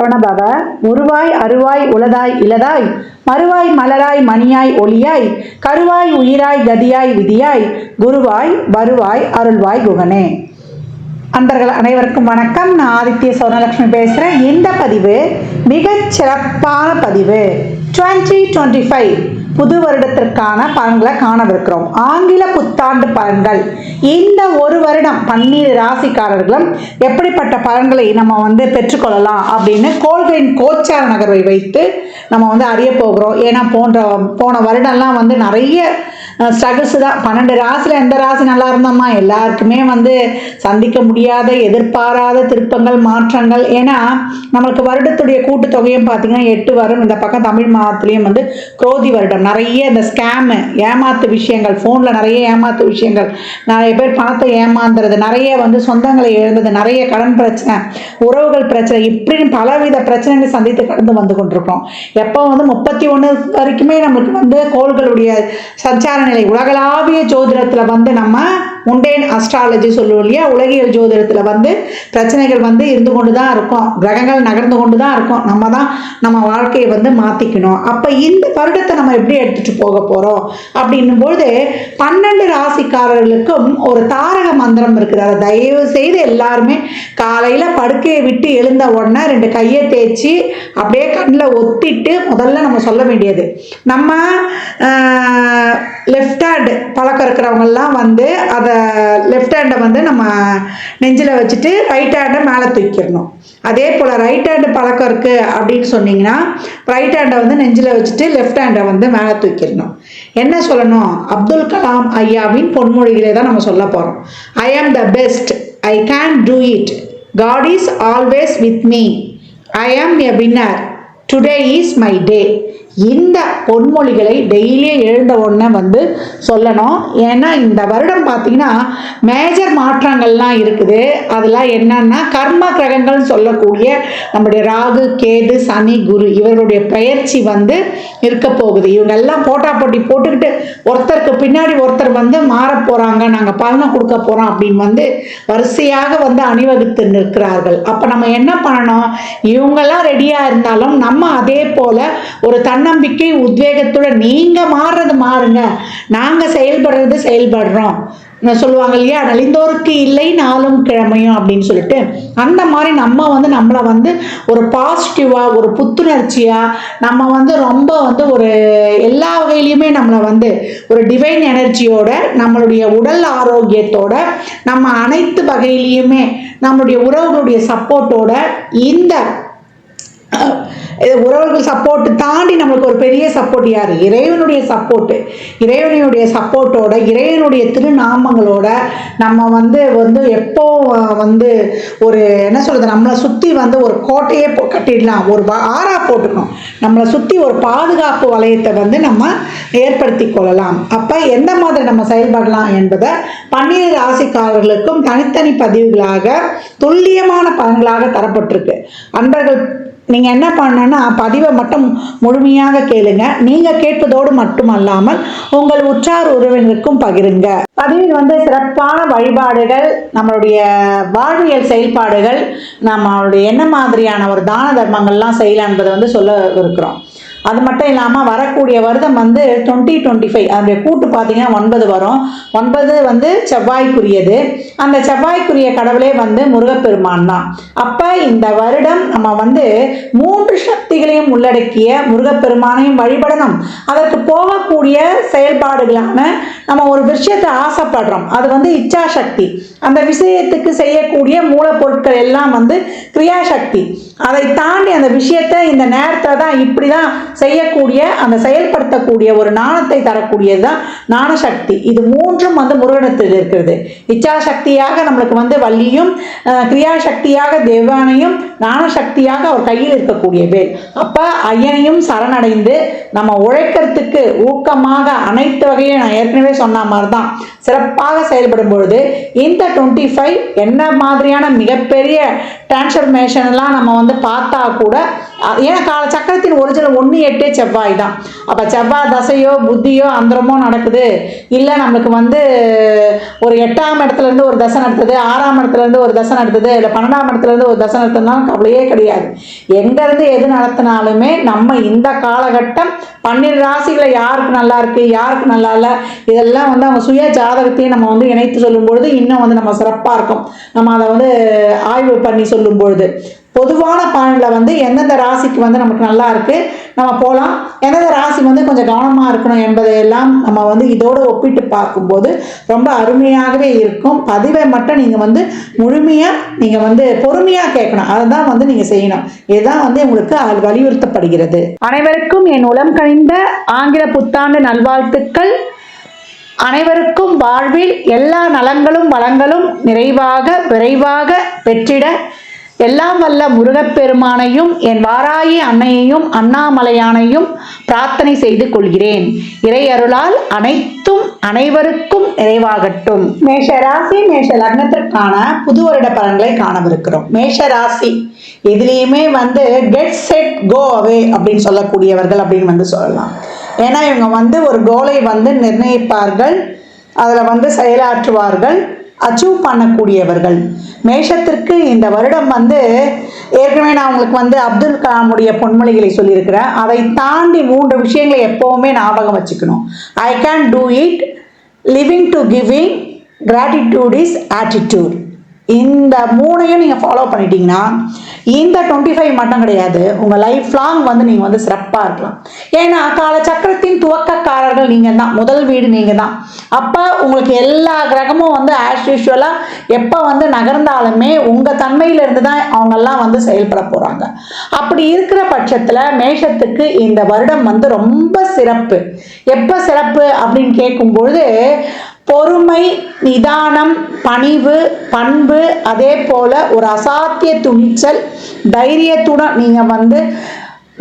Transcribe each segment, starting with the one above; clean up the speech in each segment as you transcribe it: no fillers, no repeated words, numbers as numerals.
சரவணபவ. உருவாய் அருவாய் உளதாய் இலதாய் மறுவாய் மலராய் மணியாய் ஒளியாய் கருவாய் உயிராய் கதியாய் விதியாய் குருவாய் வருவாய் அருள்வாய் குகனே. அன்பர்கள் அனைவருக்கும் வணக்கம். நான் ஆதித்ய சௌர்ணலட்சுமி பேசுகிறேன். இந்த பதிவு மிகச் சிறப்பான பதிவு. 2025 புது வருடத்திற்கான பலன்களை காணவிருக்கிறோம். ஆங்கில புத்தாண்டு பலன்கள். இந்த ஒரு வருடம் 12 ராசிக்காரர்களும் எப்படிப்பட்ட பலன்களை நம்ம பெற்றுக்கொள்ளலாம் அப்படின்னு கோள்களின் கோச்சார நகர்வை வைத்து நம்ம அறிய போகிறோம். ஏன்னா போன வருடம்லாம் நிறைய ஸ்ட்ரகிள்ஸ் தான். 12 ராசியில் எந்த ராசி நல்லா இருந்தோமா, எல்லாருக்குமே சந்திக்க முடியாத எதிர்பாராத திருப்பங்கள் மாற்றங்கள். ஏன்னா நம்மளுக்கு வருடத்துடைய கூட்டுத்தொகையும் பார்த்தீங்கன்னா 8 வரும். இந்த பக்கம் தமிழ் மாதத்துலேயும் குரோதி வருடம். நிறைய இந்த ஸ்கேமு ஏமாத்து விஷயங்கள், ஃபோனில் நிறைய ஏமாத்து விஷயங்கள், நிறைய பேர் பணத்தை ஏமாந்துறது, நிறைய சொந்தங்களை எழுந்தது, நிறைய கடன் பிரச்சனை, உறவுகள் பிரச்சனை, இப்படின்னு பலவித பிரச்சனைகளை சந்தித்து கடந்து வந்து கொண்டிருக்கிறோம். எப்போ 31 வரைக்குமே நம்மளுக்கு கோள்களுடைய சஞ்சார நிலை உலகளாவிய ஜோதிடத்தில் நம்ம முண்டேன் அஸ்ட்ராலஜி சொல்லுவோம் இல்லையா, உலகியல் ஜோதிடத்தில் பிரச்சனைகள் இருந்து கொண்டு தான் இருக்கும், கிரகங்கள் நகர்ந்து கொண்டு தான் இருக்கும். நம்ம தான் நம்ம வாழ்க்கையை மாற்றிக்கணும். அப்போ இந்த வருடத்தை நம்ம எப்படி எடுத்துகிட்டு போக போகிறோம் அப்படின்னும்போது 12 ராசிக்காரர்களுக்கும் ஒரு தாரக மந்திரம் இருக்குது. அதை தயவு செய்து எல்லாருமே காலையில் படுக்கையை விட்டு எழுந்த உடனே 2 கையை தேய்ச்சி அப்படியே கண்ணில் ஒத்திட்டு முதல்ல நம்ம சொல்ல வேண்டியது, நம்ம லெஃப்ட் ஹேண்ட் பழக்கம் இருக்கிறவங்கெல்லாம் அதை லெஃப்ட் ஹேண்டை நம்ம நெஞ்சில் வச்சுட்டு ரைட் ஹேண்டை மேலே தூக்கிடணும். அதே போல் ரைட் ஹேண்டு பழக்கம் இருக்குது அப்படின்னு சொன்னீங்கன்னா ரைட் ஹேண்டை நெஞ்சில் வச்சுட்டு லெஃப்ட் ஹேண்டை மேலே தூக்கிடணும். என்ன சொல்லணும்? அப்துல் கலாம் ஐயாவின் பொன்மொழிகளே தான் நம்ம சொல்ல போகிறோம். I am the best, I can do it, God is always with me, I am a winner, today is my day. இந்த பொன்மொழிகளை டெய்லியே எழுந்த உடனே சொல்லணும். ஏன்னா இந்த வருடம் பார்த்தீங்கன்னா மேஜர் மாற்றங்கள்லாம் இருக்குது. அதெல்லாம் என்னன்னா கர்ம கிரகங்கள்னு சொல்லக்கூடிய நம்முடைய ராகு கேது சனி குரு இவருடைய பயிற்சி இருக்க போகுது. இவங்க எல்லாம் போட்டா போட்டி போட்டுக்கிட்டு ஒருத்தருக்கு பின்னாடி ஒருத்தர் மாற போகிறாங்க, நாங்கள் பலனை கொடுக்க போகிறோம் அப்படின்னு வரிசையாக அணிவகுத்து நிற்கிறார்கள். அப்போ நம்ம என்ன பண்ணணும்? இவங்கெல்லாம் ரெடியாக இருந்தாலும் நம்ம அதே போல் ஒரு தன்னம்பிக்கை உத்வேகத்துடன் நீங்கள் மாறுறது மாறுங்க, நாங்கள் செயல்படுறது செயல்படுறோம் சொல்லுவாங்க இல்லையா, நலிந்தோருக்கு இல்லை நாளும் கிழமையும் அப்படின்னு சொல்லிட்டு, அந்த மாதிரி நம்ம நம்மளை ஒரு பாசிட்டிவாக ஒரு புத்துணர்ச்சியாக நம்ம ரொம்ப ஒரு எல்லா வகையிலையுமே நம்மளை ஒரு டிவைன் எனர்ஜியோட நம்மளுடைய உடல் ஆரோக்கியத்தோட நம்ம அனைத்து வகையிலையுமே நம்மளுடைய உறவுகளுடைய சப்போர்ட்டோட இந்த உறவுகள் சப்போர்ட் தாண்டி நம்மளுக்கு ஒரு பெரிய சப்போர்ட் யார்? இறைவனுடைய சப்போர்ட்டு. இறைவனுடைய சப்போர்ட்டோட இறைவனுடைய திருநாமங்களோட நம்ம எப்போ ஒரு என்ன சொல்கிறது, நம்மளை சுற்றி ஒரு கோட்டையே கட்டிடலாம், ஒரு ஆறா போட்டுக்கணும், நம்மளை சுற்றி ஒரு பாதுகாப்பு வளையத்தை நம்ம ஏற்படுத்தி கொள்ளலாம். அப்போ எந்த மாதிரி நம்ம செயல்படலாம் என்பதை 12 ராசிக்காரர்களுக்கும் தனித்தனி பதிவுகளாக துல்லியமான பலன்களாக தரப்பட்டிருக்கு. அன்பர்கள் நீங்கள் என்ன பண்ணணும்னா பதிவை மட்டும் முழுமையாக கேளுங்க. நீங்கள் கேட்பதோடு மட்டுமல்லாமல் உங்கள் உற்றார் உறவினருக்கும் பகிருங்க. பதிவில் சிறப்பான வழிபாடுகள், நம்மளுடைய வாழ்வியல் செயல்பாடுகள், நம்மளுடைய என்ன மாதிரியான ஒரு தான தர்மங்கள்லாம் செய்யலாம் என்பதை சொல்ல இருக்கிறோம். அது மட்டும் இல்லாமல் வரக்கூடிய வருடம் 2025 அதனுடைய கூட்டு பார்த்தீங்கன்னா 9 வரும். 9 செவ்வாய்க்குரியது. அந்த செவ்வாய்க்குரிய கடவுளே முருகப்பெருமான் தான். அப்போ இந்த வருடம் நம்ம 3 சக்திகளையும் உள்ளடக்கிய முருகப்பெருமானையும் வழிபடணும். அதற்கு போகக்கூடிய செயல்பாடுகளான நம்ம ஒரு விஷயத்தை ஆசைப்படுறோம், அது இச்சா சக்தி. அந்த விஷயத்துக்கு செய்யக்கூடிய மூலப்பொருட்கள் எல்லாம் கிரியாசக்தி. அதை தாண்டி அந்த விஷயத்தை இந்த நேரத்தில் தான் இப்படி தான் செய்யக்கூடிய அந்த செயல்படுத்தக்கூடிய ஒரு ஞானத்தை தரக்கூடியது தான் ஞானசக்தி. இது 3ம் முருகனத்தில் இருக்கிறது. இச்சாசக்தியாக நம்மளுக்கு வள்ளியும், கிரியாசக்தியாக தேவானையும், ஞானசக்தியாக அவர் கையில் இருக்கக்கூடிய வேல். அப்போ ஐயனையும் சரணடைந்து நம்ம உழைக்கிறதுக்கு ஊக்கமாக அனைத்து வகையும் நான் ஏற்கனவே சொன்ன மாதிரி தான் சிறப்பாக செயல்படும் பொழுது இந்த 25 என்ன மாதிரியான மிகப்பெரிய டிரான்ஸ்ஃபர்மேஷன் எல்லாம் நம்ம வந்து பார்த்தா கூட, ஏன்னா கால சக்கரத்தின் ஒரிஜினல் 1-8 செவ்வாய் தான். அப்போ செவ்வாய் தசையோ புத்தியோ அந்தரமோ நடக்குது, இல்லை நம்மளுக்கு வந்து ஒரு 8ஆம் இடத்துல இருந்து ஒரு தசை நடத்துது, 6ஆம் இடத்துல இருந்து ஒரு தசை நடத்துது, இல்லை 12ஆம் இடத்துல இருந்து ஒரு தசை நடத்துனாலும் கவலையே கிடையாது. எங்கேருந்து எது நடத்தினாலுமே நம்ம இந்த காலகட்டம் 12 ராசிகளை யாருக்கு நல்லா இருக்கு யாருக்கு நல்லா இல்லை இதெல்லாம் வந்து அவங்க சுய ஜாதகத்தையும் நம்ம வந்து இணைத்து சொல்லும் பொழுது இன்னும் வந்து நம்ம சிறப்பாக இருக்கும். நம்ம அதை வந்து ஆய்வு பண்ணி சொல்லும் பொழுது பொதுவான பாயிண்டில் வந்து எந்தெந்த ராசிக்கு வந்து நமக்கு நல்லா இருக்கு நம்ம போகலாம், எந்தெந்த ராசி வந்து கொஞ்சம் கவனமாக இருக்கணும் என்பதையெல்லாம் நம்ம வந்து இதோடு ஒப்பிட்டு பார்க்கும்போது ரொம்ப அருமையாகவே இருக்கும். பதிவை மட்டும் நீங்கள் வந்து முழுமையாக நீங்கள் வந்து பொறுமையாக கேட்கணும், அதை தான் வந்து நீங்கள் செய்யணும். இதுதான் வந்து உங்களுக்கு வலியுறுத்தப்படுகிறது. அனைவருக்கும் என் உளம் கனிந்த ஆங்கில புத்தாண்டு நல்வாழ்த்துக்கள். அனைவருக்கும் வாழ்வில் எல்லா நலங்களும் வளங்களும் நிறைவாக விரைவாக பெற்றிட எல்லாம் வல்ல முருகப்பெருமானையும் என் வாராயி அன்னையையும் அண்ணாமலையானையும் பிரார்த்தனை செய்து கொள்கிறேன். இறை அருளால் அனைத்தும் அனைவருக்கும் நிறைவாகட்டும். மேஷ ராசி மேஷ லக்னத்திற்கான புது வருட பலன்களை காணவிருக்கிறோம். மேஷ ராசி எதுலேயுமே வந்து கெட் செட் கோ அவே அப்படின்னு சொல்லக்கூடியவர்கள் அப்படின்னு வந்து சொல்லலாம். ஏன்னா இவங்க வந்து ஒரு கோலை வந்து நிர்ணயிப்பார்கள், அதில் வந்து செயலாற்றுவார்கள், அச்சீவ் பண்ணக்கூடியவர்கள். மேஷத்திற்கு இந்த வருடம் வந்து ஏற்கனவே நான் உங்களுக்கு வந்து அப்துல் கலாமுடைய பொன்மொழிகளை சொல்லியிருக்கிறேன். அதை தாண்டி 3 விஷயங்களை எப்போவுமே ஞாபகம் வச்சுக்கணும். ஐ can do it, living to giving, gratitude is attitude. இந்த 3ஐயும் நீங்கள் ஃபாலோ பண்ணிட்டீங்கன்னா இந்த 25 மட்டும் கிடையாது, உங்கள் லைஃப் லாங் வந்து நீங்கள் வந்து சிறப்பாக இருக்கலாம். ஏன்னா காலச்சக்கரத்தின் துவக்கக்காரர்கள் நீங்கள் தான், முதல் வீடு நீங்கள் தான். அப்போ உங்களுக்கு எல்லா கிரகமும் வந்து ஆஸ் யூஷுவலாக எப்போ வந்து நகர்ந்தாலுமே உங்கள் தன்மையிலிருந்து தான் அவங்கெல்லாம் வந்து செயல்பட போகிறாங்க. அப்படி இருக்கிற பட்சத்தில் மேஷத்துக்கு இந்த வருடம் வந்து ரொம்ப சிறப்பு. எப்போ சிறப்பு அப்படின்னு கேட்கும்பொழுது பொறுமை, நிதானம், பணிவு, பண்பு, அதே போல் ஒரு அசாத்திய துணிச்சல், தைரியத்துடன் நீங்கள் வந்து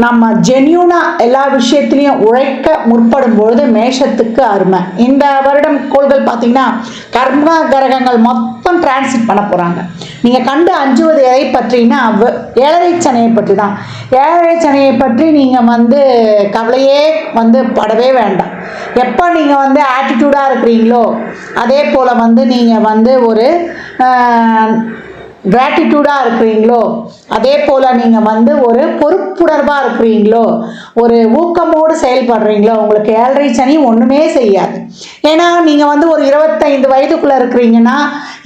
நம்ம ஜென்யூனாக எல்லா விஷயத்துலையும் உழைக்க முற்படும் பொழுது மேஷத்துக்கு அருமை. இந்த வருடம் கோள்கள் பார்த்தீங்கன்னா கர்ம கிரகங்கள் மொத்தம் டிரான்சிட் பண்ண போகிறாங்க. நீங்கள் கண்டு அஞ்சுவது எதை பற்றினா ஏழரை சனியை பற்றி தான். ஏழரை சனியை பற்றி நீங்கள் வந்து கவலையே வந்து படவே வேண்டாம். எப்போ நீங்கள் வந்து ஆட்டிடியூடாக இருக்கிறீங்களோ அதே போல் வந்து நீங்கள் வந்து ஒரு கிராட்டிடியூடாக இருக்கிறீங்களோ அதே போல் நீங்கள் வந்து ஒரு பொறுப்புணர்வாக இருக்கிறீங்களோ ஒரு ஊக்கமோடு செயல்படுறீங்களோ உங்களுக்கு ஏழரை சனி ஒன்றுமே செய்யாது. ஏன்னா நீங்கள் வந்து ஒரு 25 வயதுக்குள்ளே இருக்கிறீங்கன்னா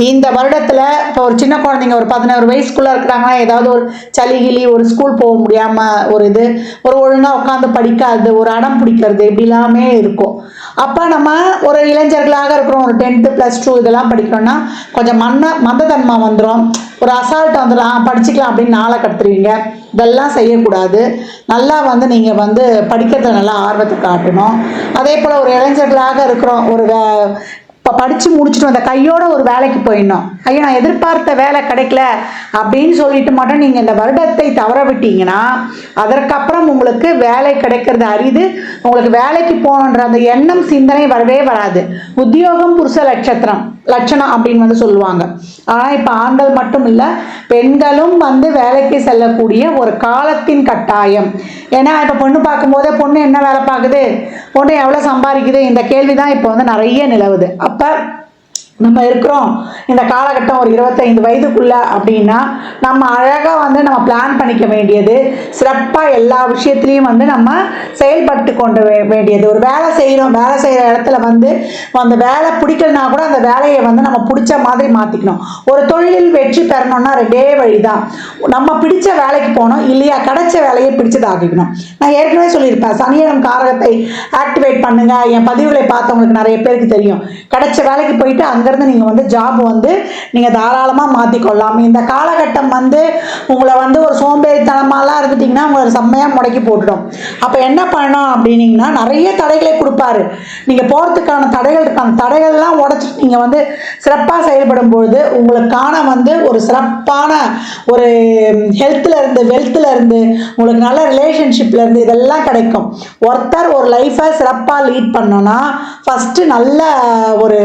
இந்த வருடத்தில் இப்போ ஒரு சின்ன குழந்தைங்க ஒரு 11 வயசுக்குள்ளே இருக்கிறாங்கன்னா ஏதாவது ஒரு சளிகிளி, ஒரு ஸ்கூல் போக முடியாமல் ஒரு ஒரு ஒழுங்காக உட்காந்து படிக்காது, ஒரு அடம் பிடிக்கிறது, இப்படி எல்லாமே இருக்கும். அப்போ நம்ம ஒரு இளைஞர்களாக இருக்கிறோம், ஒரு 10th +2 இதெல்லாம் படிக்கிறோன்னா கொஞ்சம் மந்ததன்மை வந்துடும், ஒரு அசால்ட் வந்துடும், படிச்சுக்கலாம் அப்படின்னு நாளை கடத்துருவீங்க. இதெல்லாம் செய்யக்கூடாது. நல்லா வந்து நீங்கள் வந்து படிக்கிறதுல நல்லா ஆர்வத்தை காட்டணும். அதே போல் ஒரு இளைஞர்களாக இருக்கிறோம், ஒரு இப்போ படித்து முடிச்சுட்டு வந்த கையோட ஒரு வேலைக்கு போயிடணும். ஐயோ நான் எதிர்பார்த்த வேலை கிடைக்கல அப்படின்னு சொல்லிட்டு மட்டும் நீங்கள் இந்த வருடத்தை தவற விட்டீங்கன்னா அதற்கப்புறம் உங்களுக்கு வேலை கிடைக்கிறது அரிது. உங்களுக்கு வேலைக்கு போகணுன்ற அந்த எண்ணம் சிந்தனை வரவே வராது. உத்தியோகம் புருஷ லட்சணம் அப்படின்னு வந்து சொல்லுவாங்க. ஆனால் இப்போ ஆண்கள் மட்டும் இல்லை, பெண்களும் வந்து வேலைக்கு செல்லக்கூடிய ஒரு காலத்தின் கட்டாயம். ஏன்னா இப்போ பொண்ணு பார்க்கும்போதே பொண்ணு என்ன வேலை பார்க்குது, பொண்ணு எவ்வளோ சம்பாதிக்குது, இந்த கேள்வி தான் இப்போ வந்து நிறைய நிலவுது. அப்போ நம்ம இருக்கிறோம் இந்த காலகட்டம் ஒரு 25 வயதுக்குள்ள அப்படின்னா நம்ம அழகாக வந்து நம்ம பிளான் பண்ணிக்க வேண்டியது, சிறப்பாக எல்லா விஷயத்துலையும் வந்து நம்ம செயல்பட்டு கொண்டு வேண்டியது. ஒரு வேலை செய்கிறோம், வேலை செய்கிற இடத்துல வந்து அந்த வேலை பிடிக்கலனா கூட அந்த வேலையை வந்து நம்ம பிடிச்ச மாதிரி மாற்றிக்கணும். ஒரு தொழிலில் வெற்றி பெறணும்னா 2 வழி தான். நம்ம பிடிச்ச வேலைக்கு போகணும், இல்லையா கிடைச்ச வேலையை பிடிச்சதாக்கிக்கணும். நான் ஏற்கனவே சொல்லியிருப்பேன், சனியனம் காரகத்தை ஆக்டிவேட் பண்ணுங்க. என் பதிவுகளை பார்த்தவங்களுக்கு நிறைய பேருக்கு தெரியும். கிடைச்ச வேலைக்கு போயிட்டு அந்த அங்கேருந்து நீங்கள் வந்து ஜாப் வந்து நீங்கள் தாராளமாக மாற்றிக்கொள்ளலாம். இந்த காலகட்டம் வந்து உங்களை வந்து ஒரு சோம்பேறித்தனமாலாம் இருந்துட்டிங்கன்னா உங்களை செம்மையாக முடக்கி போட்டுடும். அப்போ என்ன பண்ணணும் அப்படின்னீங்கன்னா நிறைய தடைகளை கொடுப்பாரு. நீங்கள் போகிறதுக்கான தடைகள்லாம் உடச்சிட்டு நீங்கள் வந்து சிறப்பாக செயல்படும் பொழுது உங்களுக்கான வந்து ஒரு சிறப்பான ஒரு ஹெல்த்தில் இருந்து வெல்த்தில் இருந்து உங்களுக்கு நல்ல ரிலேஷன்ஷிப்ல இருந்து இதெல்லாம் கிடைக்கும். ஒருத்தர் ஒரு லைஃப்பை சிறப்பாக லீட் பண்ணோன்னா ஃபஸ்ட்டு நல்ல ஒரு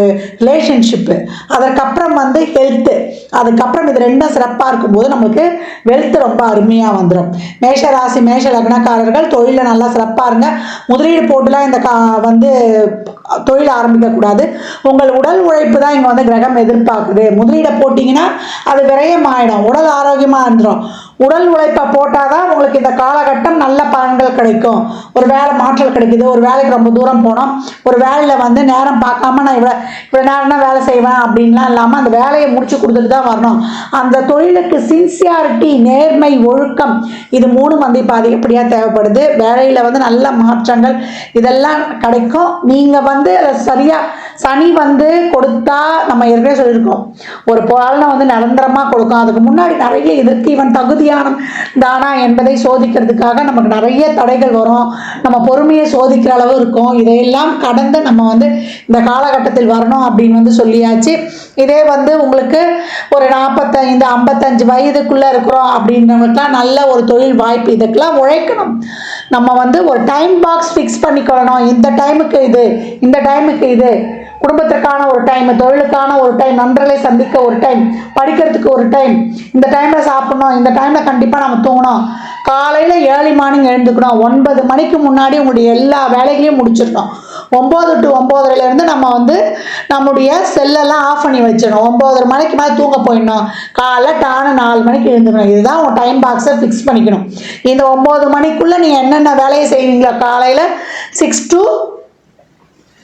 ரிலேஷன்ஷிப்பு, அதற்கப்புறம் வந்து ஹெல்த்து, அதுக்கப்புறம் இது ரெண்டும் சிறப்பாக இருக்கும்போது நம்மளுக்கு வெல்த் ரொம்ப அருமையாக வந்துடும். மேஷ ராசி மேஷ லக்னக்காரர்கள் தொழிலில் நல்லா சிறப்பாக இருங்க. முதலீடு போட்டுலாம் இந்த வந்து தொழில் ஆரம்பிக்கக்கூடாது. உங்கள் உடல் உழைப்பு தான் இங்கே வந்து கிரகம் எதிர்பார்க்குது. முதலீடை போட்டிங்கன்னா அது விரயம் ஆகிடும், உடல் ஆரோக்கியமாக இருந்துடும். உடல் உழைப்பை போட்டால் தான் உங்களுக்கு இந்த காலகட்டம் நல்ல பலன்கள் கிடைக்கும். ஒரு வேலை மாற்றல் கிடைக்குது, ஒரு வேலைக்கு ரொம்ப தூரம் போனோம், ஒரு வேலையில் வந்து நேரம் பார்க்காம நான் இவ்வளோ நேரம் தான் வேலை செய்வேன் அப்படின்லாம் இல்லாமல் அந்த வேலையை முடிச்சு கொடுத்துட்டு தான் வரணும். அந்த தொழிலுக்கு சின்சியாரிட்டி, நேர்மை, ஒழுக்கம் இது மூணும் வந்து இப்போ அதிகப்படியாக தேவைப்படுது. வேலையில் வந்து நல்ல மாற்றங்கள் இதெல்லாம் கிடைக்கும். நீங்கள் வந்து சரியாக சனி வந்து கொடுத்தா நம்ம ஏற்கனவே சொல்லியிருக்கோம் ஒரு பலனை வந்து நிரந்தரமாக கொடுக்கும். அதுக்கு முன்னாடி நிறைய இதற்கு இவன் தகுதியான தானா என்பதை சோதிக்கிறதுக்காக நமக்கு நிறைய தடைகள் வரும். நம்ம பொறுமையை சோதிக்கிற அளவு இருக்கும். இதையெல்லாம் கடந்து நம்ம வந்து இந்த காலகட்டத்தில் வரணும் அப்படின்னு வந்து சொல்லியாச்சு. இதே வந்து உங்களுக்கு ஒரு 45 55 வயதுக்குள்ளே இருக்கிறோம் அப்படின்றவங்களுக்குலாம் நல்ல ஒரு தொழில் வாய்ப்பு. இதுக்கெல்லாம் உழைக்கணும். நம்ம வந்து ஒரு டைம் பாக்ஸ் ஃபிக்ஸ் பண்ணிக்கொள்ளணும். இந்த டைமுக்கு இது, இந்த டைமுக்கு இது, குடும்பத்திற்கான ஒரு டைம், தொழிலுக்கான ஒரு டைம், நண்பர்களை சந்திக்க ஒரு டைம், படிக்கிறதுக்கு ஒரு டைம், இந்த டைமில் சாப்பிடணும், இந்த டைமில் கண்டிப்பாக நம்ம தூங்கணும், காலையில் ஏர்லி மார்னிங் எழுந்துக்கணும், 9 மணிக்கு முன்னாடி உங்களுடைய எல்லா வேலைகளையும் முடிச்சிடணும். 9 to 9:30 நம்ம வந்து நம்முடைய செல்லெல்லாம் ஆஃப் பண்ணி வச்சிடணும். 9:30 மணிக்கு மேலே தூங்க போயிடணும். காலைல டான 4 மணிக்கு எழுந்துக்கணும். இதுதான் உங்கள் டைம் பாக்ஸை ஃபிக்ஸ் பண்ணிக்கணும். இந்த 9 மணிக்குள்ளே நீங்கள் என்னென்ன வேலையை செய்வீங்களோ காலையில் 6 to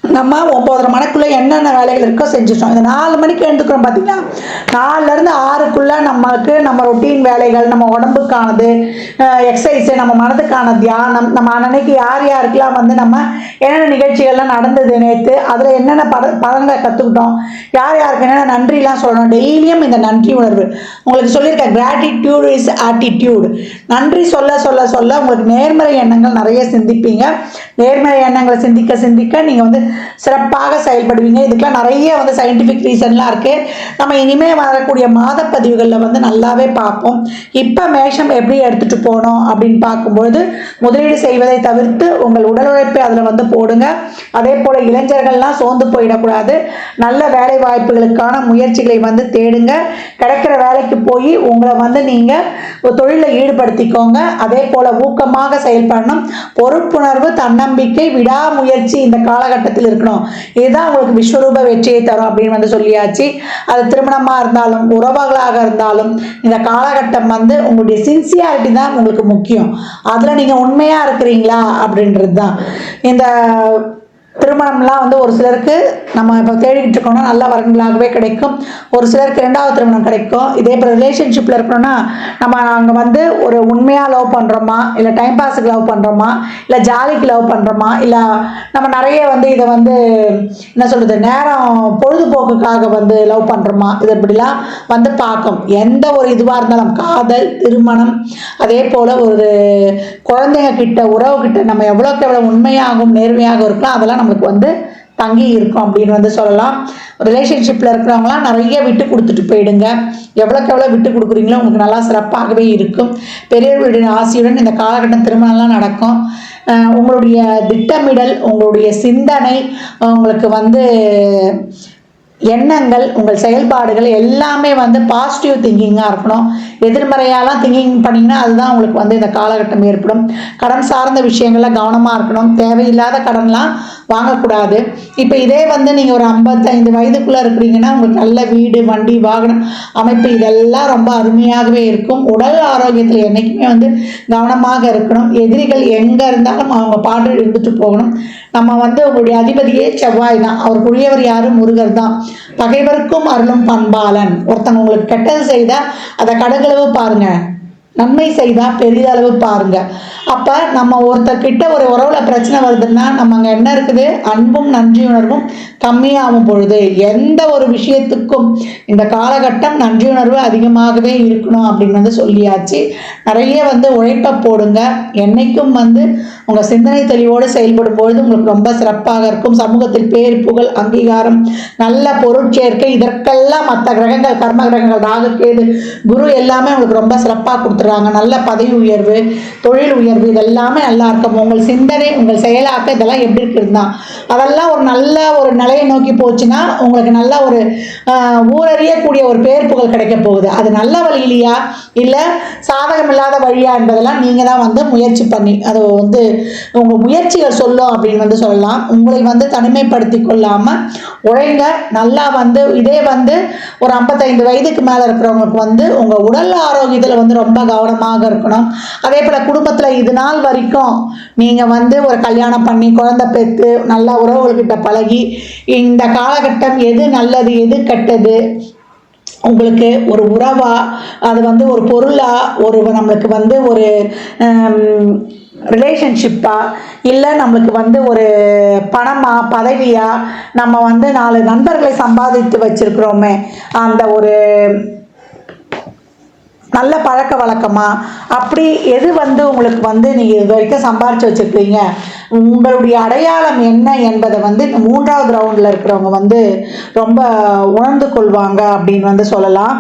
நம்ம 9:30 மணிக்குள்ளே என்னென்ன வேலைகள் இருக்கோ செஞ்சுட்டோம். இந்த 4 மணிக்கு எழுந்துக்கிறோம் பார்த்தீங்கன்னா 4லேருந்து 6க்குள்ளே நம்மளுக்கு நம்ம ரொட்டீன் வேலைகள், நம்ம உடம்புக்கானது எக்ஸசைஸு, நம்ம மனதுக்கான தியானம், நம்ம அன்னைக்கு யார் யாருக்கெல்லாம் வந்து நம்ம என்னென்ன நிகழ்ச்சிகள்லாம் நடந்தது நேற்று, அதில் என்னென்ன பலன்களை கற்றுக்கிட்டோம், யார் யாருக்கு என்னென்ன நன்றிலாம் சொல்லணும். டெய்லியும் இந்த நன்றி உணர்வு உங்களுக்கு சொல்லியிருக்கேன். Gratitude is attitude. நன்றி சொல்ல சொல்ல சொல்ல உங்களுக்கு நேர்மறை எண்ணங்கள் நிறைய சிந்திப்பீங்க. நேர்மறை எண்ணங்களை சிந்திக்க சிந்திக்க நீங்கள் வந்து சிறப்பாக செயல்படுவீங்க. இதுக்கெல்லாம் நிறைய வந்து சயின்டிஃபிக் ரீசன்லாம் இருக்குது. நம்ம இனிமேல் வரக்கூடிய மாத பதிவுகளில் வந்து நல்லாவே பார்ப்போம். இப்போ மேஷம் எப்படி எடுத்துகிட்டு போகணும் அப்படின்னு பார்க்கும்பொழுது முதலீடு செய்வதை தவிர்த்து உங்கள் உடல் உழைப்பை அதில் வந்து போடுங்க. அதே போல் இளைஞர்கள்லாம் சோர்ந்து போயிடக்கூடாது. நல்ல வேலை வாய்ப்புகளுக்கான முயற்சிகளை வந்து தேடுங்க. கிடைக்கிற வேலைக்கு போய் உங்களை வந்து நீங்கள் தொழிலில் ஈடுபடுத்திக்கோங்க. அதே போல் ஊக்கமாக செயல்படணும். பொறுப்புணர்வு, தன்னம்பிக்கை, விடாமுயற்சி இந்த காலகட்டத்தில் இருக்கணும். இதுதான் உங்களுக்கு விஸ்வரூப வெற்றியை தரும் அப்படின்னு வந்து சொல்லியாச்சு. அது திருமணமாக இருந்தாலும் உறவுகளாக இருந்தாலும் இந்த காலகட்டம் வந்து உங்களுடைய சின்சியாரிட்டி தான் உங்களுக்கு முக்கியம். அதில் நீங்கள் உண்மையாக இருக்கிறீங்களா அப்படின்றது தான். இந்த திருமணம்லாம் வந்து ஒரு சிலருக்கு நம்ம இப்போ தேடிக்கிட்டு இருக்கோம்னா நல்ல வரன்களாகவே கிடைக்கும். ஒரு சிலருக்கு 2வது திருமணம் கிடைக்கும். இதே இப்போ ரிலேஷன்ஷிப்பில் இருக்கணும்னா நம்ம அங்கே வந்து ஒரு உண்மையாக லவ் பண்ணுறோமா, இல்லை டைம் பாஸுக்கு லவ் பண்ணுறோமா, இல்லை ஜாலிக்கு லவ் பண்ணுறோமா, இல்லை நம்ம நிறைய வந்து இதை வந்து என்ன சொல்கிறது நேரம் பொழுதுபோக்குக்காக வந்து லவ் பண்ணுறோமா, இது இப்படிலாம் வந்து பார்க்கும். எந்த ஒரு இதுவாக இருந்தாலும் காதல், திருமணம், அதே போல் ஒரு குழந்தைங்க கிட்ட உறவு கிட்ட நம்ம எவ்வளோக்கு எவ்வளோ உண்மையாகவும் நேர்மையாக இருக்கலாம் அதெல்லாம் நம்மளுக்கு வந்து தங்கி இருக்கும் அப்படின்னு வந்து சொல்லலாம். ரிலேஷன்ஷிப்பில் இருக்கிறவங்களாம் நிறைய விட்டு கொடுத்துட்டு போயிடுங்க. எவ்வளோக்கு எவ்வளோ விட்டு கொடுக்குறீங்களோ உங்களுக்கு நல்லா சிறப்பாகவே இருக்கும். பெரியவர்களுடைய ஆசையுடன் இந்த காலகட்டம் திருமணம்லாம் நடக்கும். உங்களுடைய திட்டமிடல், உங்களுடைய சிந்தனை, உங்களுக்கு வந்து எண்ணங்கள், உங்கள் செயல்பாடுகள் எல்லாமே வந்து பாசிட்டிவ் திங்கிங்காக இருக்கணும். எதிர்மறையாலாம் திங்கிங் பண்ணிங்கன்னா அதுதான் உங்களுக்கு வந்து இந்த காலகட்டம் ஏற்படும். கடன் சார்ந்த விஷயங்களில் கவனமாக இருக்கணும். தேவையில்லாத கடன்லாம் வாங்கக்கூடாது. இப்போ இதே வந்து நீங்கள் ஒரு 55 வயதுக்குள்ளே இருக்கிறீங்கன்னா உங்களுக்கு நல்ல வீடு, வண்டி, வாகனம் அமைப்பு இதெல்லாம் ரொம்ப அருமையாகவே இருக்கும். உடல் ஆரோக்கியத்தில் என்றைக்குமே வந்து கவனமாக இருக்கணும். எதிரிகள் எங்கே இருந்தாலும் அவங்க பாட்டு இருந்துட்டு போகணும். நம்ம வந்து உங்களுடைய அதிபதியே செவ்வாய் தான். அவருக்குரியவர் யாரும் முருகர் தான். பகைவருக்கும் அருளும் பண்பாளன். ஒருத்தங்க உங்களுக்கு கெட்டது செய்தால் அதை கடகளவு பாருங்க. நன்மை செய்தால் பெரிதளவு பாருங்க. அப்போ நம்ம ஒருத்தர்கிட்ட ஒரு உறவுல பிரச்சனை வருதுன்னா நம்ம அங்கே என்ன இருக்குது, அன்பும் நன்றியுணர்வும் கம்மியாகும் பொழுது எந்த ஒரு விஷயத்துக்கும் இந்த காலகட்டம் நன்றியுணர்வு அதிகமாகவே இருக்கணும் அப்படின்னு சொல்லியாச்சு. நிறைய உழைப்பை போடுங்க. என்னைக்கும் உங்கள் சிந்தனை தெளிவோடு செயல்படும் பொழுது உங்களுக்கு ரொம்ப சிறப்பாக இருக்கும். சமூகத்தில் பேர் புகழ் அங்கீகாரம் நல்ல பொருட்சேர்க்கை இதற்கெல்லாம் மற்ற கிரகங்கள் கர்ம கிரகங்கள் ராகு கேது குரு எல்லாமே உங்களுக்கு ரொம்ப சிறப்பாக கொடுத்துட்றாங்க. நல்ல பதவி உயர்வு தொழில் உயர்வு இதெல்லாமே நல்லா இருக்கும். உங்கள் சிந்தனை உங்கள் செயலாக்க இதெல்லாம் எப்படி இருக்குதுன்னா அதெல்லாம் ஒரு நல்ல ஒரு நிலையை நோக்கி போச்சுன்னா உங்களுக்கு நல்ல ஒரு ஊரறியக்கூடிய ஒரு பேர் புகழ் கிடைக்க போகுது. அது நல்ல வழியிலையா இல்லை சாதகம் இல்லாத வழியா என்பதெல்லாம் நீங்கள் தான் முயற்சி பண்ணி அது உங்கள் முயற்சிகள் சொல்லும் அப்படின்னு சொல்லலாம். உங்களை தனிமைப்படுத்தி கொள்ளாமல் உழைங்க. நல்லா இதே ஒரு 55 வயதுக்கு மேலே இருக்கிறவங்களுக்கு உங்கள் உடல் ஆரோக்கியத்தில் ரொம்ப கவனமாக இருக்கணும். அதே போல் குடும்பத்தில் இது நாள் வரைக்கும் நீங்கள் ஒரு கல்யாணம் பண்ணி குழந்தை பெற்று நல்ல உறவுகள்கிட்ட பழகி இந்த காலகட்டம் எது நல்லது எது கெட்டது உங்களுக்கு ஒரு உறவா அது ஒரு பொருளா ஒரு நம்மளுக்கு ஒரு ரிலேஷன்ஷிப்பா இல்லை நம்மளுக்கு ஒரு பணமா பதவியா நம்ம 4 நண்பர்களை சம்பாதித்து வச்சிருக்கிறோமே அந்த ஒரு நல்ல பழக்க வழக்கமா அப்படி எது உங்களுக்கு நீங்கள் இது வரைக்கும் சம்பாரித்து வச்சுருக்கீங்க உங்களுடைய அடையாளம் என்ன என்பதை இந்த 3வது ரவுண்டில் இருக்கிறவங்க ரொம்ப உணர்ந்து கொள்வாங்க அப்படின்னு சொல்லலாம்.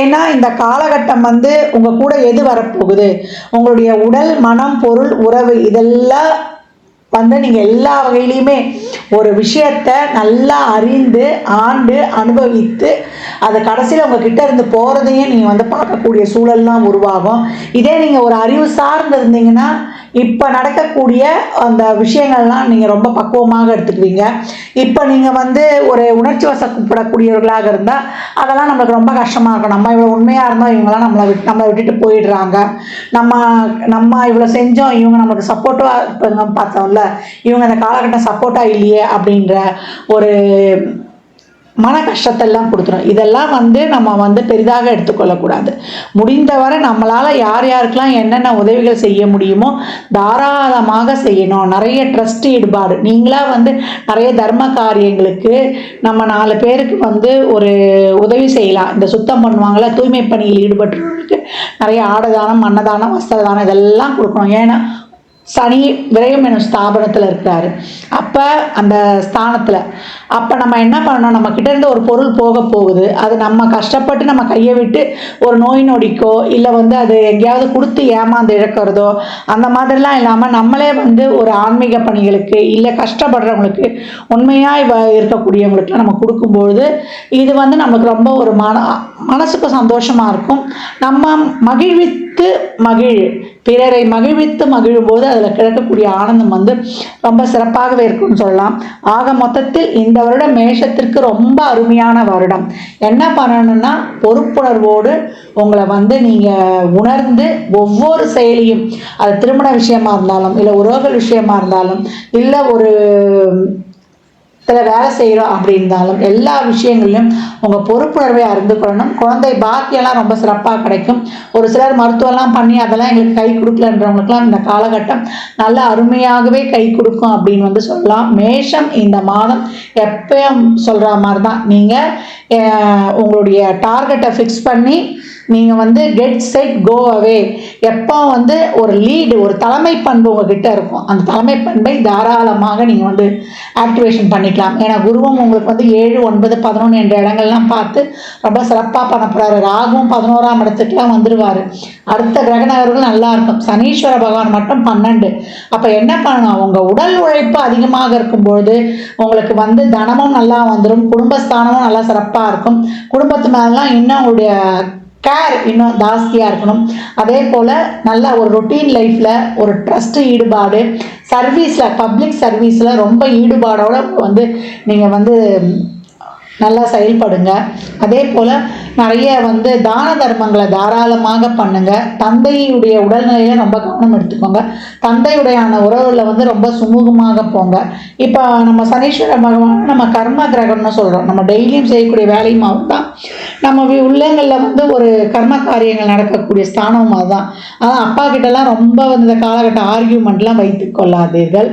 ஏன்னா இந்த காலகட்டம் உங்கள் கூட எது வரப்போகுது உங்களுடைய உடல் மனம் பொருள் உறவு இதெல்லாம் நீங்கள் எல்லா வகையிலையுமே ஒரு விஷயத்தை நல்லா அறிந்து ஆண்டு அனுபவித்து அது கடைசியில் உங்ககிட்ட இருந்து போகிறதையும் நீங்கள் பார்க்கக்கூடிய சூழல்லாம் உருவாகும். இதே நீங்கள் ஒரு அறிவு சார்ந்து இருந்தீங்கன்னா இப்போ நடக்கக்கூடிய அந்த விஷயங்கள்லாம் நீங்கள் ரொம்ப பக்குவமாக எடுத்துக்குவீங்க. இப்போ நீங்கள் ஒரு உணர்ச்சி வசப்படக்கூடியவர்களாக இருந்தால் அதெல்லாம் நம்மளுக்கு ரொம்ப கஷ்டமாக இருக்கும். நம்ம இவ்வளோ உண்மையாக இருந்தோம் இவங்களாம் நம்மளை விட்டுட்டு போயிடுறாங்க, நம்ம இவ்வளோ செஞ்சோம் இவங்க நம்மளுக்கு சப்போர்ட்டாக இருப்பாங்க பார்த்தோம்ல இவங்க அந்த காலகட்டம் சப்போர்ட்டாக இல்லையே அப்படின்ற ஒரு மன கஷ்டத்தெல்லாம் கொடுத்துரும். இதெல்லாம் நம்ம பெரிதாக எடுத்துக்கொள்ளக்கூடாது. முடிந்தவரை நம்மளால் யார் யாருக்கெல்லாம் என்னென்ன உதவிகள் செய்ய முடியுமோ தாராளமாக செய்யணும். நிறைய ட்ரஸ்ட் ஈடுபாடு நீங்களாக நிறைய தர்ம காரியங்களுக்கு நம்ம 4 பேருக்கு ஒரு உதவி செய்யலாம். இந்த சுத்தம் பண்ணுவாங்களா தூய்மை பணியில் ஈடுபட்டுறவங்களுக்கு நிறைய ஆடதானம் அன்னதானம் வஸ்திரதானம் இதெல்லாம் கொடுக்கணும். ஏன்னா சனி விரயம் எனும் ஸ்தாபனத்தில் இருக்கிறாரு. அப்போ அந்த ஸ்தானத்தில் அப்போ நம்ம என்ன பண்ணணும், நம்ம கிட்டேருந்து ஒரு பொருள் போகுது அது நம்ம கஷ்டப்பட்டு நம்ம கையை விட்டு ஒரு நோய் நொடிக்கோ இல்லை அது எங்கேயாவது கொடுத்து ஏமாந்து இழக்கிறதோ அந்த மாதிரிலாம் இல்லாமல் நம்மளே ஒரு ஆன்மீக பணிகளுக்கு இல்லை கஷ்டப்படுறவங்களுக்கு உண்மையாக இருக்கக்கூடியவங்களுக்குலாம் நம்ம கொடுக்கும்பொழுது இது நம்மளுக்கு ரொம்ப ஒரு மனசுக்கு சந்தோஷமாக இருக்கும். நம்ம மகிழ்வித்து பிறரை மகிழ்வித்து மகிழும் போது அதில் கிடைக்கக்கூடிய ஆனந்தம் ரொம்ப சிறப்பாகவே இருக்கும்னு சொல்லலாம். ஆக மொத்தத்தில் இந்த வருடம் மேஷத்திற்கு ரொம்ப அருமையான வருடம். என்ன பண்ணணும்னா பொறுப்புணர்வோடு உங்களை நீங்கள் உணர்ந்து ஒவ்வொரு செயலியும் அது திருமண விஷயமா இருந்தாலும் இல்லை உறவுகள் விஷயமா இருந்தாலும் இல்லை ஒரு வேலை செய்கிறோம் அப்படி இருந்தாலும் எல்லா விஷயங்கள்லையும் உங்கள் பொறுப்புணர்வை அறிந்து கொள்ளணும். குழந்தை பாக்கியெல்லாம் ரொம்ப சிறப்பாக கிடைக்கும். ஒரு சிலர் மருத்துவம்லாம் பண்ணி அதெல்லாம் எங்களுக்கு கை கொடுக்கலன்றவங்களுக்குலாம் இந்த காலகட்டம் நல்ல அருமையாகவே கை கொடுக்கும் அப்படின்னு சொல்லலாம். மேஷம் இந்த மாதம் எப்பயும் சொல்கிற மாதிரி தான் நீங்கள் உங்களுடைய டார்கெட்டை ஃபிக்ஸ் பண்ணி நீங்கள் கெட் செட் கோ அவே எப்போ ஒரு லீடு ஒரு தலைமை பண்பு உங்ககிட்ட இருக்கும். அந்த தலைமை பண்பை தாராளமாக நீங்கள் ஆக்டிவேஷன் பண்ணிக்கலாம். ஏன்னா குருவும் உங்களுக்கு 7, 9, 11 என்ற இடங்கள்லாம் பார்த்து ரொம்ப சிறப்பாக பண்ண போகிறாரு. ராகுவும் 11ஆம் இடத்துக்குலாம் வந்துடுவார். அடுத்த கிரகநகர்கள் நல்லா இருக்கும். சனீஸ்வர பகவான் மட்டும் 12. அப்போ என்ன பண்ணணும், உங்கள் உடல் உழைப்பு அதிகமாக இருக்கும்பொழுது உங்களுக்கு தனமும் நல்லா வந்துடும், குடும்பஸ்தானமும் நல்லா சிறப்பாக இருக்கும். குடும்பத்து மேலாம் இன்னும் உங்களுடைய கேர் இன்னும் ஜாஸ்தியாக இருக்கணும். அதே போல் நல்ல ஒரு ரொட்டீன் லைஃப்பில் ஒரு ட்ரஸ்ட்டு ஈடுபாடு சர்வீஸில் பப்ளிக் சர்வீஸில் ரொம்ப ஈடுபாடோடு நீங்கள் நல்லா செயல்படுங்க. அதே போல் நிறைய தான தர்மங்களை தாராளமாக பண்ணுங்கள். தந்தையுடைய உடல்நிலையில் ரொம்ப கவனம் எடுத்துக்கோங்க. தந்தையுடையான உறவுகளில் ரொம்ப சுமூகமாக போங்க. இப்போ நம்ம சனீஸ்வர பகவான் நம்ம கர்ம கிரகம்னு சொல்கிறோம். நம்ம டெய்லியும் செய்யக்கூடிய வேலையும் அவர் தான். நம்ம உள்ளங்களில் வந்து ஒரு கர்ம காரியங்கள் நடக்கக்கூடிய ஸ்தானம் அதுதான். அதான் அப்பா கிட்டலாம் ரொம்ப வந்து இந்த காலகட்ட ஆர்கியூமெண்ட்லாம் வைத்து கொள்ளாதீர்கள்.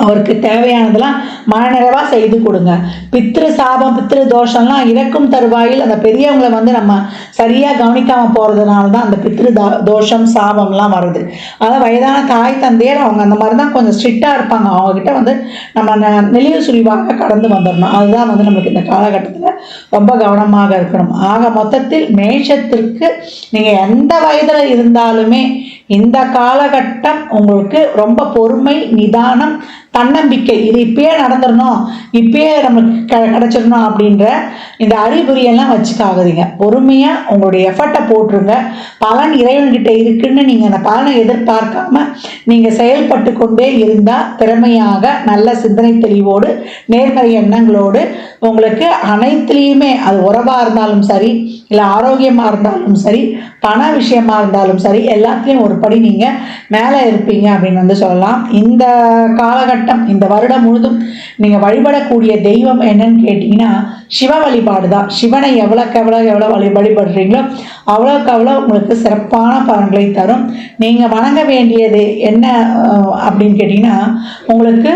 அவருக்கு தேவையானதெல்லாம் மனநிறைவாக செய்து கொடுங்க. பித்ரு சாபம் பித்ரு தோஷம்லாம் இறக்கும் தருவாயில் அந்த பெரியவங்களை வந்து நம்ம சரியாக கவனிக்காமல் போகிறதுனால தான் அந்த பித்ரு தோஷம் சாபம்லாம் வருது. அதான் வயதான தாய் தந்தையர் அவங்க அந்த மாதிரி தான் கொஞ்சம் ஸ்ட்ரிக்டாக இருப்பாங்க. அவங்கக்கிட்ட வந்து நம்ம நெளிவு சுழிவாக கடந்து வந்துடணும். அதுதான் வந்து நமக்கு இந்த காலகட்டத்தில் ரொம்ப கவனமாக இருக்கணும். ஆக மொத்தத்தில் மேஷத்திற்கு நீங்கள் எந்த வயதில் இருந்தாலுமே இந்த காலகட்டம் உங்களுக்கு ரொம்ப பொறுமை, நிதானம், தன்னம்பிக்கை, இது இப்பயே நடந்துடணும், இப்பயே நம்மளுக்கு கிடச்சிடணும் அப்படின்ற இந்த அறிகுறியெல்லாம் வச்சுக்காகுறீங்க. பொறுமையாக உங்களுடைய எஃபர்ட்டை போட்டுருங்க. பலன் இறைவன்கிட்ட இருக்குன்னு நீங்கள் அந்த பலனை எதிர்பார்க்காம நீங்கள் செயல்பட்டு கொண்டே இருந்தால் திறமையாக நல்ல சிந்தனை தெளிவோடு நேர்மறை எண்ணங்களோடு உங்களுக்கு அனைத்துலேயுமே, அது உறவாக இருந்தாலும் சரி, இல்லை ஆரோக்கியமாக இருந்தாலும் சரி, பண விஷயமா இருந்தாலும் சரி, எல்லாத்துலேயும் ஒரு படி நீங்கள் மேலே இருப்பீங்க அப்படின்னு வந்து சொல்லலாம். இந்த காலகட்டம், இந்த வருடம் முழுதும் நீங்கள் வழிபடக்கூடிய தெய்வம் என்னன்னு கேட்டிங்கன்னா சிவ வழிபாடு தான். சிவனை எவ்வளோ வழிபடுறீங்களோ அவ்வளோக்கு அவ்வளோ உங்களுக்கு சிறப்பான பலன்களை தரும். நீங்கள் வணங்க வேண்டியது என்ன அப்படின்னு கேட்டிங்கன்னா, உங்களுக்கு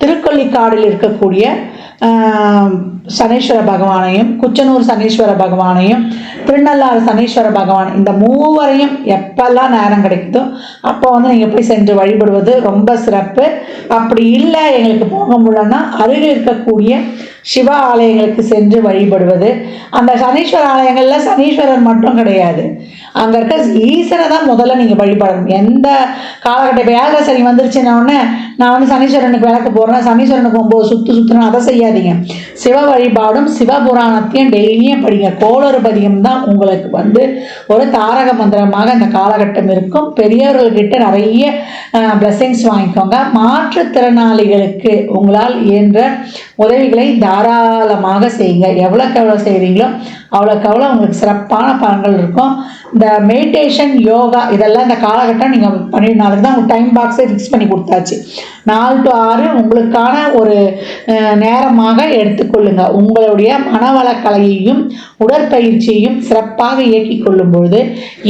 திருக்கொள்ளிக்காடில் இருக்கக்கூடிய சனீஸ்வர பகவானையும், குச்சனூர் சனீஸ்வர பகவானையும், திருநள்ளாறு சனீஸ்வர பகவான், இந்த மூவரையும் எப்பெல்லாம் நேரம் கிடைக்குதோ அப்போ வந்து நீங்கள் போய் சென்று வழிபடுவது ரொம்ப சிறப்பு. அப்படி இல்லை எங்களுக்கு போக முடியலன்னா அருகில் இருக்கக்கூடிய சிவ ஆலயங்களுக்கு சென்று வழிபடுவது. அந்த சனீஸ்வர ஆலயங்களில் சனீஸ்வரர் மட்டும் கிடையாது, அங்கே இருக்க ஈசனை தான் முதல்ல நீங்கள் வழிபடணும். எந்த காலகட்ட இப்போ ஏழரை சனி வந்துருச்சுன்னொடனே நான் வந்து சனீஸ்வரனுக்கு விளக்கு போடுறேன், சனீஸ்வரனுக்கு 9 சுற்றுறேன், அதை செய்யாதீங்க. சிவ வழிபாடும் சிவபுராணத்தையும் டெய்லியும் படிங்க. கோளறு பதியம் தான் உங்களுக்கு வந்து ஒரு தாரக மந்திரமாக இந்த காலகட்டம் இருக்கும். பெரியவர்கள்கிட்ட நிறைய பிளெஸிங்ஸ் வாங்கிக்கோங்க. மாற்றுத்திறனாளிகளுக்கு உங்களால் இயன்ற உதவிகளை தாராளமாக செய்யுங்க. எவ்வளோக்கு எவ்வளோ செய்கிறீங்களோ அவ்வளோக்கு அவ்வளோ உங்களுக்கு சிறப்பான பலன்கள் இருக்கும். இந்த மெடிடேஷன், யோகா இதெல்லாம் இந்த காலகட்டம் நீங்கள் பண்ணினாலும் தான் உங்கள் டைம் பாக்ஸை ஃபிக்ஸ் பண்ணி கொடுத்தாச்சு. 4 to 6 உங்களுக்கான ஒரு நேரமாக எடுத்துக்கொள்ளுங்க. உங்களுடைய மனவளக்கலையையும் உடற்பயிற்சியையும் சிறப்பாக இயக்கி கொள்ளும் பொழுது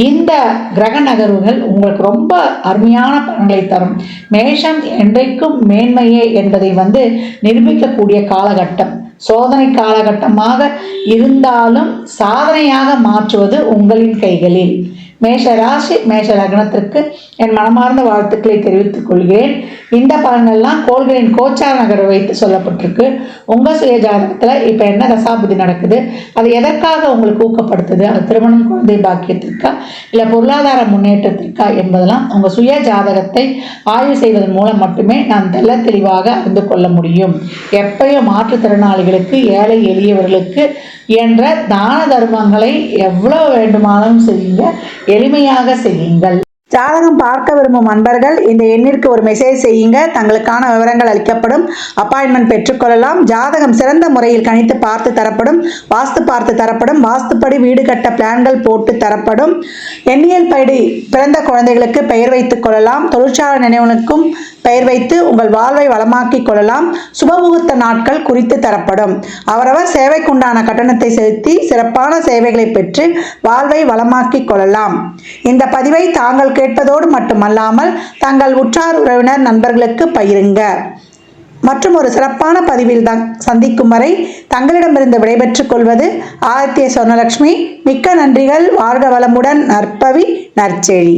இந்த கிரக நகர்வுகள் உங்களுக்கு ரொம்ப அருமையான பலன்களை தரும். மேஷம் என்றைக்கும் மேன்மையே என்பதை வந்து நிரூபிக்கக்கூடிய காலகட்டம். சோதனை காலகட்டமாக இருந்தாலும் சாதனையாக மாற்றுவது உங்களின் கைகளில். மேஷ ராசி மேஷ லக்னத்திற்கு என் மனமார்ந்த வாழ்த்துக்களை தெரிவித்துக் கொள்கிறேன். இந்த பலனெல்லாம் கோள்களின் கோச்சார நகரை வைத்து சொல்லப்பட்டிருக்கு. உங்கள் சுய ஜாதகத்தில் இப்போ என்ன தசாபுதி நடக்குது, அது எதற்காக உங்களுக்கு ஊக்கப்படுத்துது, அது திருமணம், குழந்தை பாக்கியத்திற்கா இல்லை பொருளாதார முன்னேற்றத்திற்கா என்பதெல்லாம் உங்கள் சுய ஜாதகத்தை ஆய்வு செய்வதன் மூலம் மட்டுமே நாம் தெல்ல தெளிவாக அறிந்து கொள்ள முடியும். எப்பயும் மாற்றுத்திறனாளிகளுக்கு, ஏழை எளியவர்களுக்கு என்ற தான தர்மங்களை எவ்வளோ வேண்டுமானாலும் செய்யுங்க, எளிமையாக செய்யுங்கள். ஜாதகம் பார்க்க விரும்பும் அன்பர்கள் இந்த எண்ணிற்கு ஒரு மெசேஜ் செய்யுங்க. தங்களுக்கான விவரங்கள் அளிக்கப்படும். அப்பாயின்மெண்ட் பெற்றுக்கொள்ளலாம். ஜாதகம் சிறந்த முறையில் கணித்து பார்த்து தரப்படும். வாஸ்து பார்த்து தரப்படும். வாஸ்துப்படி வீடு கட்ட பிளான்கள் போட்டு தரப்படும். எண்ணியல் படி பிறந்த குழந்தைகளுக்கு பெயர் வைத்துக் கொள்ளலாம். தொழிற்சாலை நினைவுகளுக்கும் பெயர் வைத்து உங்கள் வாழ்வை வளமாக்கிக் கொள்ளலாம். சுபமுகூர்த்த நாட்கள் குறித்து தரப்படும். அவரவர் சேவைக்குண்டான கட்டணத்தை செலுத்தி சிறப்பான சேவைகளை பெற்று வாழ்வை வளமாக்கிக் கொள்ளலாம். இந்த பதிவை தாங்கள் கேட்பதோடு மட்டுமல்லாமல் தங்கள் உற்றார் உறவினர் நண்பர்களுக்கு பகிருங்க. மற்றும் ஒரு சிறப்பான பதிவில் சந்திக்கும் வரை தங்களிடமிருந்து விடைபெற்றுக் கொள்வது ஆதித்ய சொர்ணலட்சுமி. மிக்க நன்றிகள். வாழ்க வளமுடன். நற்பவி நற்செழி.